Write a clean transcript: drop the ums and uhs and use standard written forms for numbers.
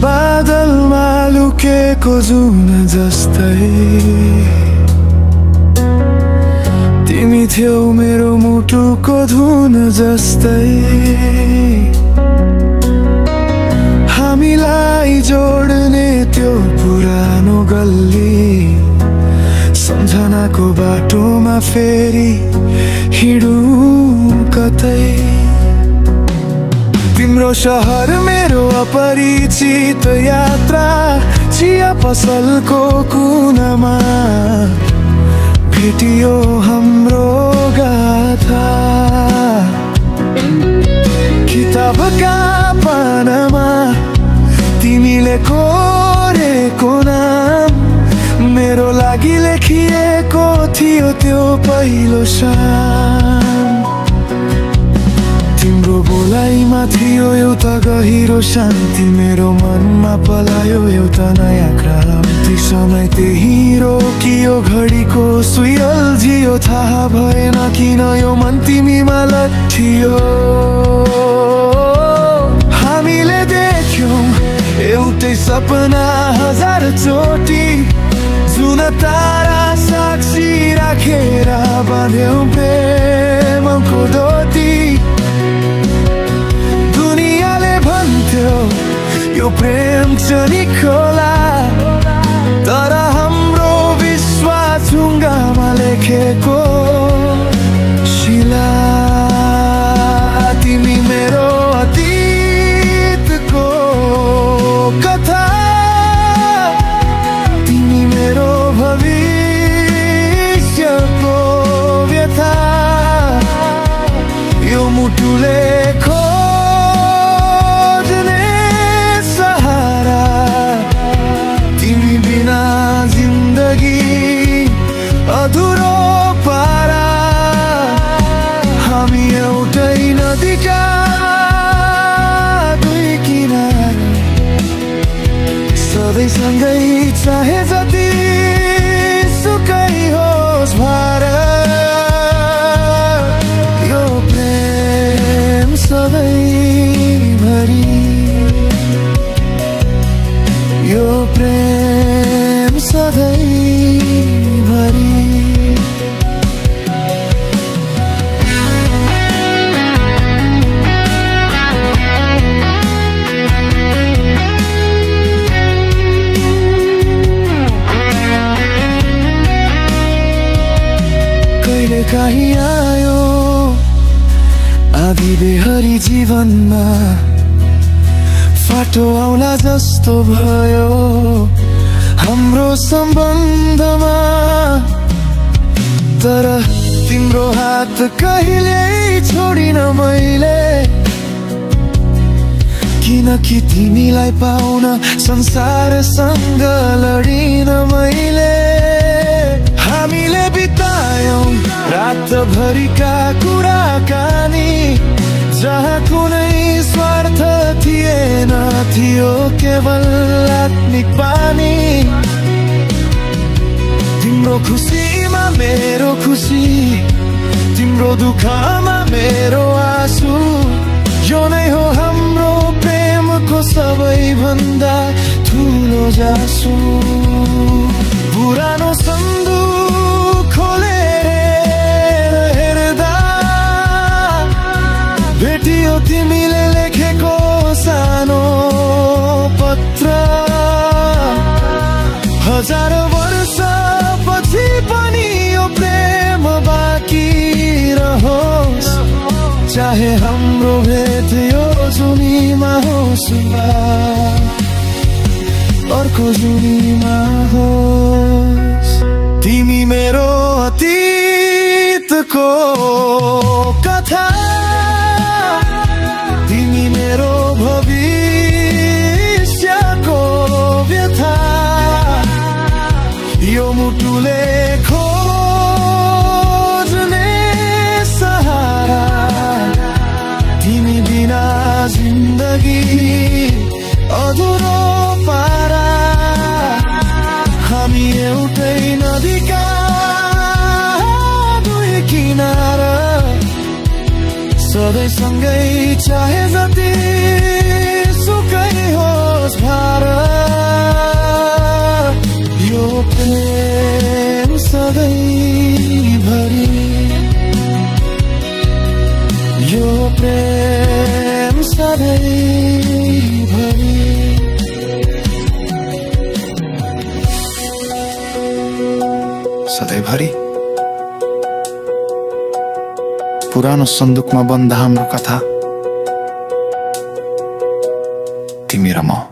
बादलमा लुकेको जुन जस्तै तिमी थियौ मेरो मुटुको धुन जस्तै हामीलाई जोड्ने त्यो पुरानो गल्ली सम्झनाको बाटोमा फेरि हिँडौँ कतै तिम्रो शहर मेरो अपरिचित यात्रा चिया पसलको कुनामा भेटियो हाम्रो गाथा किताबका पानामा तिमीले कोरेको नाम मेरो लागि लेखिएको थियो त्यो पहिलो शाम तिम्रो बोलाइमा थियो एउटा गहिरो शान्ति मेरो मनमा पलायो एउटा नयाँ क्रान्ति समय त्यही रोकियो घडीको सुई अल्झियो थाहा भएन किन यो मन तिमीमा लट्ठियो हामीले देख्यौं एउटै सपना हजार चोटी जुन तारा साक्षी राखेर बाँध्यौं प्रेमको डोटी दुनियाँले भन्थ्यो यो प्रेम क्षणिक होला तर हाम्रो विश्वास ढुङ्गामा लेखेको शिला तिमी मेरो अतीतको कथा तिमी मेरो भविष्यको व्यथा यो मुटुले खोज्ने सहारा तिमी बिना जिन्दगी अधुरो पारा हामी एउटै नदीका दुई किनारा सधैँ सँगै चाहे जति सुकै होस् भारा यो प्रेम सधैँभरि यो प्रेम सधैँभरि कहीं आयो आधी बेहरी जीवनमा फाटो आउला जस्तो भयो हाम्रो सम्बन्धमा तर तिम्रो हात कहिल्यै छोडिन मैले किनकि तिमीलाई पाउन संसारसँग लडिन मैले हामीले बितायौं रातभरिका कुराकानी जहाँ कुनै स्वार्थ थिएन थियो केवल आत्मिक पानी तिम्रो खुसीमा मेरो खुसी तिम्रो दुःखमा मेरो आँसु यो नै हो हाम्रो प्रेमको सबैभन्दा ठुलो जासु पुरानो सन्दुक खोलेर हेर्दा भेटियो तिमीले लेखेको सानो पत्र हजार वर्षपछि पनि यो प्रेम बाँकी रहोस् चाहे हाम्रो भेट यो जुनीमा होस् अर्को जुनीमा होस् तिमी मेरो अतीतको कथा तिमी मेरो भविष्यको व्यथा यो मुटुले खोज्ने सहारा तिमी बिना जिन्दगी अधुरो सँगै चाहे जति सुकै होस् भार यो प्रेम सधैँभरि यो प्रेम सधैँभरि सधैँभरि पुरानो सन्दुकमा बन्द हाम्रो कथा तिमी र म